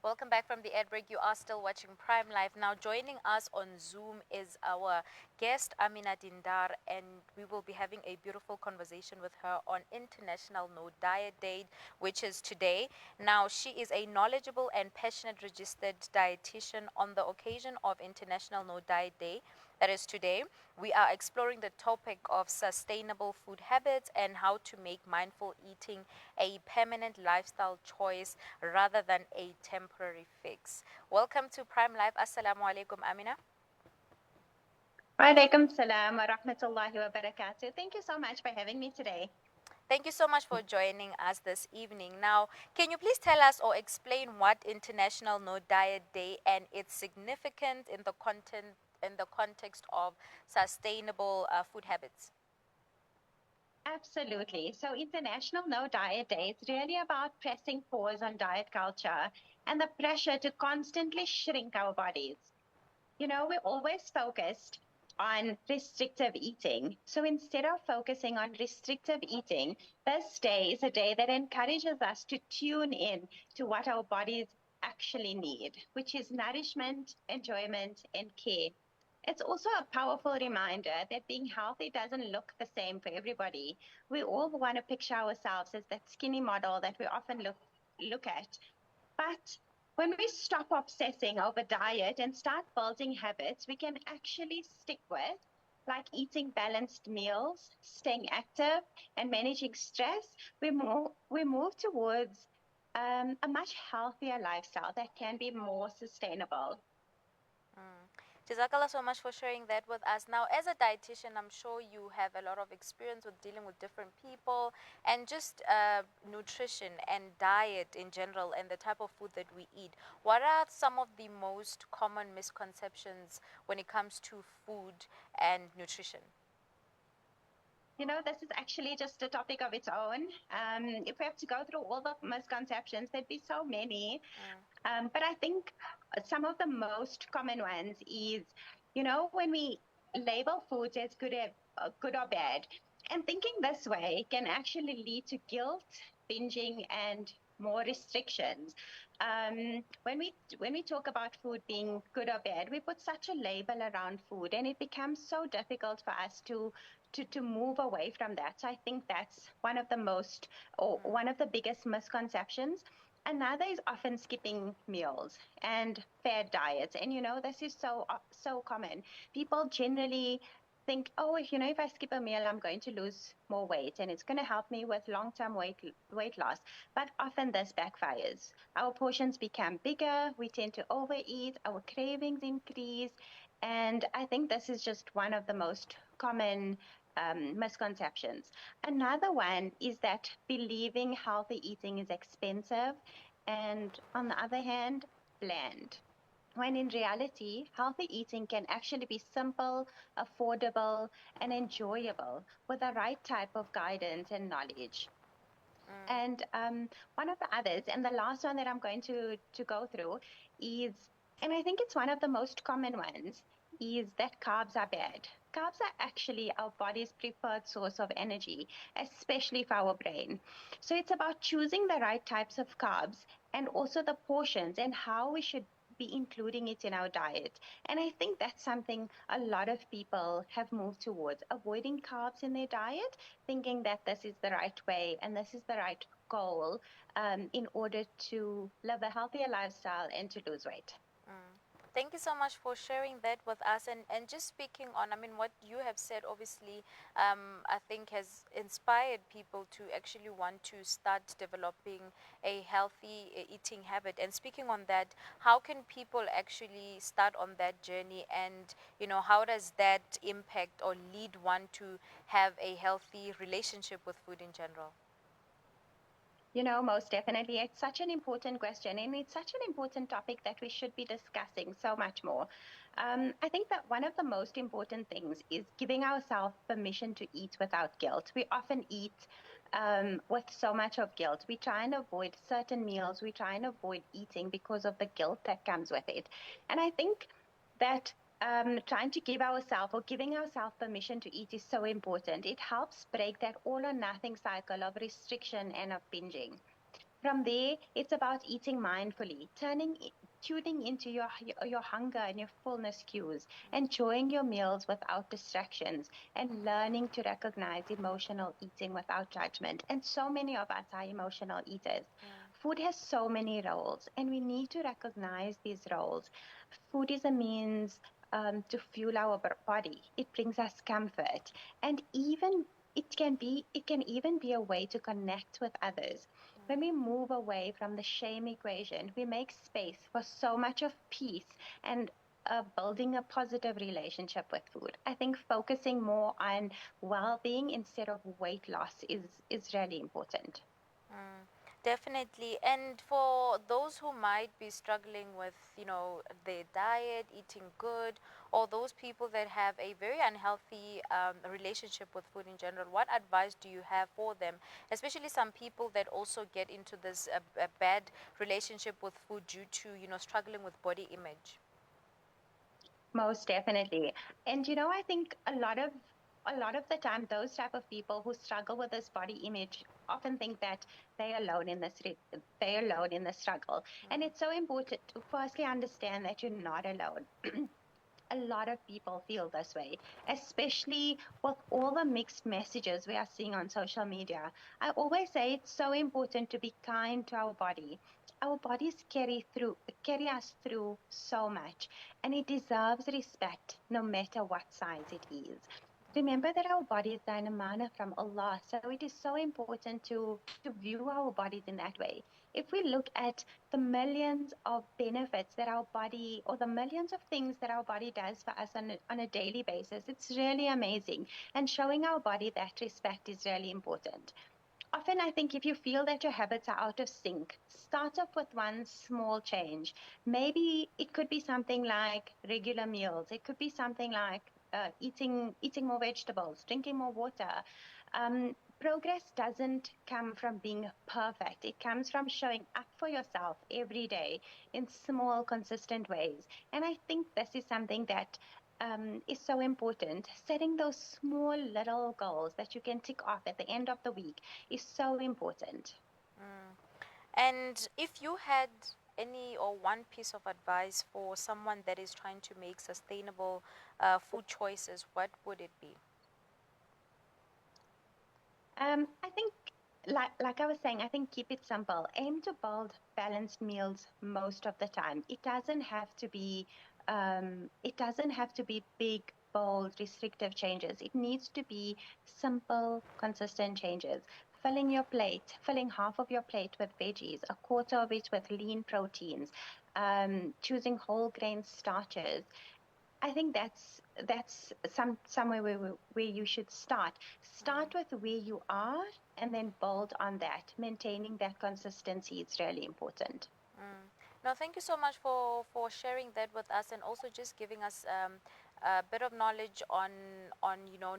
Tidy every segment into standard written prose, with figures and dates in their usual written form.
Welcome back from the ad break. You are still watching Prime Live. Now, joining us on Zoom is our guest, Amina Dindar, and we will be having a beautiful conversation with her on International No Diet Day, which is today. Now, she is a knowledgeable and passionate registered dietitian. On the occasion of International No Diet Day, that is today, we are exploring the topic of sustainable food habits and how to make mindful eating a permanent lifestyle choice rather than a temporary fix. Welcome to Prime Life. Assalamu alaikum, Amina. Wa alaikum salam wa rahmatullahi wa barakatuh. Thank you so much for having me today. Thank you so much for joining us this evening. Now, can you please tell us or explain what International No Diet Day and its significance in the context of sustainable food habits? Absolutely. So, International No Diet Day is really about pressing pause on diet culture and the pressure to constantly shrink our bodies. We're always focused on restrictive eating. So, instead of focusing on restrictive eating, this day is a day that encourages us to tune in to what our bodies actually need, which is nourishment, enjoyment, and care. It's also a powerful reminder that being healthy doesn't look the same for everybody. We all want to picture ourselves as that skinny model that we often look at. But when we stop obsessing over diet and start building habits we can actually stick with, like eating balanced meals, staying active, and managing stress, we move towards a much healthier lifestyle that can be more sustainable. Mm. Jazakallah so much for sharing that with us. Now, as a dietitian, I'm sure you have a lot of experience with dealing with different people and just nutrition and diet in general and the type of food that we eat. What are some of the most common misconceptions when it comes to food and nutrition? This is actually just a topic of its own. If we have to go through all the misconceptions, there'd be so many. Mm. But I think some of the most common ones is, when we label foods as good or bad, and thinking this way can actually lead to guilt, binging, and more restrictions. When we talk about food being good or bad, we put such a label around food, and it becomes so difficult for us to move away from that. So I think that's one of the most or one of the biggest misconceptions. Another is often skipping meals and fad diets. And this is so common. People generally think, oh, if I skip a meal, I'm going to lose more weight and it's going to help me with long-term weight loss. But often this backfires. Our portions become bigger, we tend to overeat, our cravings increase. And I think this is just one of the most common misconceptions. Another one is that believing healthy eating is expensive and, on the other hand, bland. When in reality, healthy eating can actually be simple, affordable, and enjoyable with the right type of guidance and knowledge. Mm. And one of the others, and the last one that I'm going to go through is, and I think it's one of the most common ones, is that carbs are bad. Carbs are actually our body's preferred source of energy, especially for our brain. So it's about choosing the right types of carbs and also the portions and how we should be including it in our diet. And I think that's something a lot of people have moved towards, avoiding carbs in their diet, thinking that this is the right way and this is the right goal in order to live a healthier lifestyle and to lose weight. Mm. Thank you so much for sharing that with us. And just speaking on, I mean, what you have said, obviously, I think has inspired people to actually want to start developing a healthy eating habit. And speaking on that, how can people actually start on that journey? And, how does that impact or lead one to have a healthy relationship with food in general? Most definitely. It's such an important question, and it's such an important topic that we should be discussing so much more. I think that one of the most important things is giving ourselves permission to eat without guilt. We often eat with so much of guilt. We try and avoid certain meals, we try and avoid eating because of the guilt that comes with it. And I think that trying to give ourselves or giving ourselves permission to eat is so important. It helps break that all or nothing cycle of restriction and of binging. From there, it's about eating mindfully, tuning into your hunger and your fullness cues, enjoying your meals without distractions, and learning to recognize emotional eating without judgment. And so many of us are emotional eaters. Food has so many roles, and we need to recognize these roles. Food is a means to fuel our body. It brings us comfort, and even it can even be a way to connect with others. When we move away from the shame equation, we make space for so much of peace and building a positive relationship with food. I think focusing more on well-being instead of weight loss is really important. Mm, definitely. And for those who might be struggling with, their diet, eating good, or those people that have a very unhealthy relationship with food in general, what advice do you have for them? Especially some people that also get into this a bad relationship with food due to, struggling with body image. Most definitely. And I think a lot of the time those type of people who struggle with this body image often think that they're alone in the struggle. And it's so important to firstly understand that you're not alone. A lot of people feel this way, especially with all the mixed messages we are seeing on social media. I always say it's so important to be kind to our body. Our bodies carry us through so much, and it deserves respect no matter what size it is. Remember that our bodies are an amana from Allah, so it is so important to view our bodies in that way. If we look at the millions of benefits that our body, or the millions of things that our body does for us on a daily basis, it's really amazing. And showing our body that respect is really important. Often, I think if you feel that your habits are out of sync, start off with one small change. Maybe it could be something like regular meals. It could be something like eating more vegetables, drinking more water. Progress doesn't come from being perfect. It comes from showing up for yourself every day in small, consistent ways. And I think this is something that is so important. Setting those small little goals that you can tick off at the end of the week is so important. Mm. And if you had any or one piece of advice for someone that is trying to make sustainable food choices, what would it be? I think, like I was saying, I think keep it simple. Aim to build balanced meals most of the time. It doesn't have to be big, bold, restrictive changes. It needs to be simple, consistent changes. Filling half of your plate with veggies, a quarter of it with lean proteins, choosing whole grain starches. I think that's somewhere where you should start. Start with where you are and then build on that. Maintaining that consistency is really important. Mm. No, thank you so much for sharing that with us and also just giving us a bit of knowledge on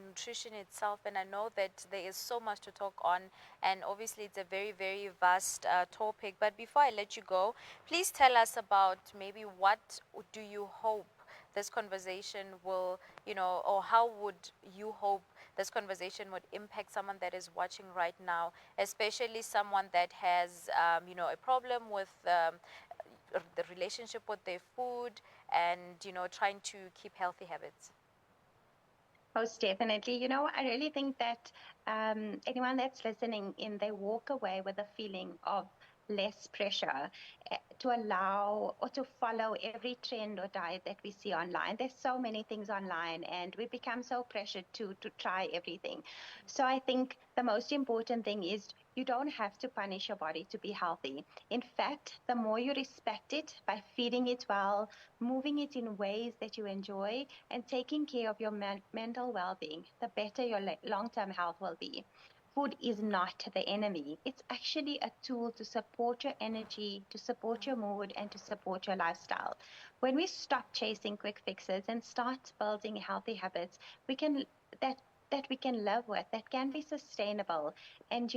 nutrition itself. And I know that there is so much to talk on, and obviously it's a very very vast topic. But before I let you go, please tell us about maybe what do you hope this conversation will, or how would you hope this conversation would impact someone that is watching right now, especially someone that has, a problem with the relationship with their food and, trying to keep healthy habits. Most definitely. I really think that anyone that's listening in, they walk away with a feeling of less pressure to allow or to follow every trend or diet that we see online. There's so many things online, and we become so pressured to try everything. So I think the most important thing is you don't have to punish your body to be healthy. In fact, the more you respect it by feeding it well, moving it in ways that you enjoy, and taking care of your mental well-being, the better your long-term health will be. Food is not the enemy. It's actually a tool to support your energy, to support your mood, and to support your lifestyle. When we stop chasing quick fixes and start building healthy habits, we can that that we can live with, that can be sustainable. And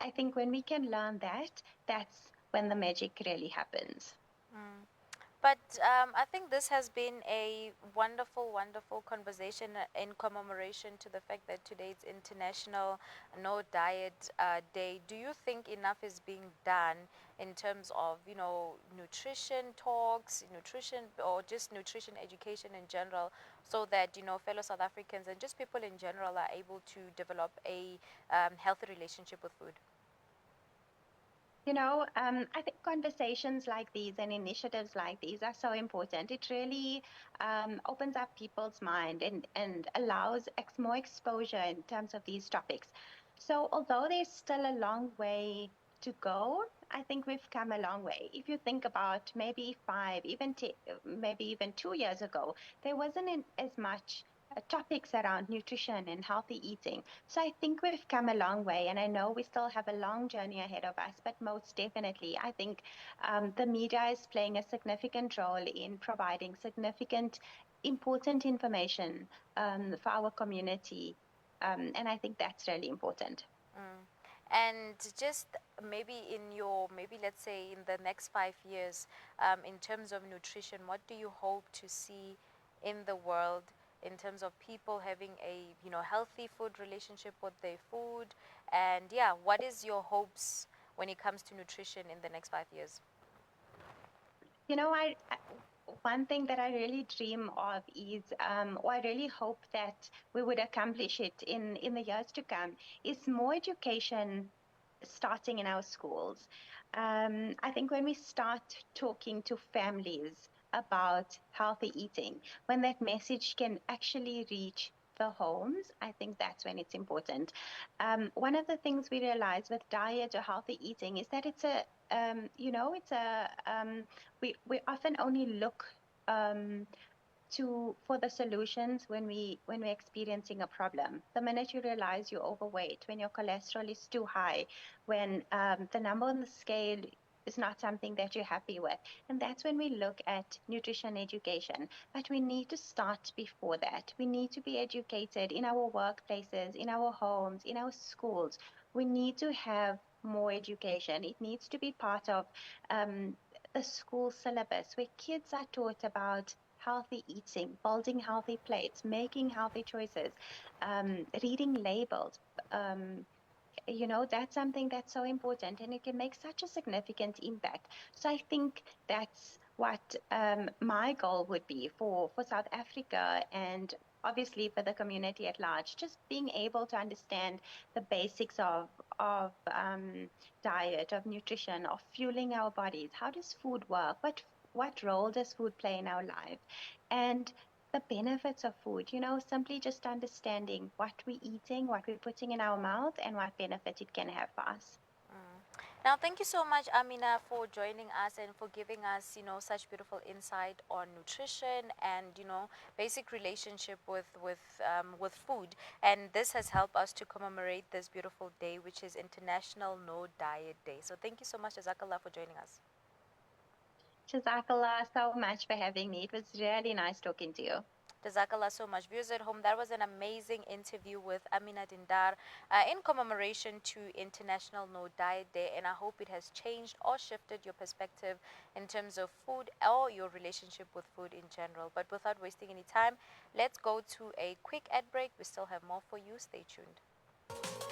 I think when we can learn that, that's when the magic really happens. Mm. But I think this has been a wonderful, wonderful conversation in commemoration to the fact that today it's International No Diet Day. Do you think enough is being done in terms of, nutrition talks, nutrition, or just nutrition education in general, so that, fellow South Africans and just people in general are able to develop a healthy relationship with food? I think conversations like these and initiatives like these are so important. It really opens up people's mind and allows more exposure in terms of these topics. So, although there's still a long way to go, I think we've come a long way. If you think about maybe five, maybe even 2 years ago, there wasn't as much topics around nutrition and healthy eating. So I think we've come a long way, and I know we still have a long journey ahead of us, but most definitely, I think the media is playing a significant role in providing significant, important information for our community. And I think that's really important. Mm. And just maybe in your, maybe let's say in the next 5 years, in terms of nutrition, what do you hope to see in the world in terms of people having a, healthy food relationship with their food? And yeah, what is your hopes when it comes to nutrition in the next 5 years? One thing that I really dream of is, or I really hope that we would accomplish it in the years to come, is more education starting in our schools. I think when we start talking to families about healthy eating, when that message can actually reach the homes, I think that's when it's important. One of the things we realize with diet or healthy eating is that it's a we often only look um, to for the solutions when we're experiencing a problem. The minute you realize you're overweight, when your cholesterol is too high, when the number on the scale is not something that you're happy with, and that's when we look at nutrition education. But we need to start before that. We need to be educated in our workplaces, in our homes, in our schools. We need to have more education. It needs to be part of um, the school syllabus where kids are taught about healthy eating, building healthy plates, making healthy choices, reading labels. Um, that's something that's so important and it can make such a significant impact. So I think that's what my goal would be for South Africa and obviously for the community at large, just being able to understand the basics of diet, of nutrition, of fueling our bodies. How does food work? What role does food play in our life? And the benefits of food, simply just understanding what we're eating, what we're putting in our mouth, and what benefit it can have for us. Mm. Now, thank you so much, Amina, for joining us and for giving us, such beautiful insight on nutrition and, basic relationship with food. And this has helped us to commemorate this beautiful day, which is International No Diet Day. So, thank you so much, Jazakallah, for joining us. Jazakallah so much for having me. It was really nice talking to you. Jazakallah so much. Viewers at home, that was an amazing interview with Amina Dindar in commemoration to International No Diet Day. And I hope it has changed or shifted your perspective in terms of food or your relationship with food in general. But without wasting any time, let's go to a quick ad break. We still have more for you. Stay tuned.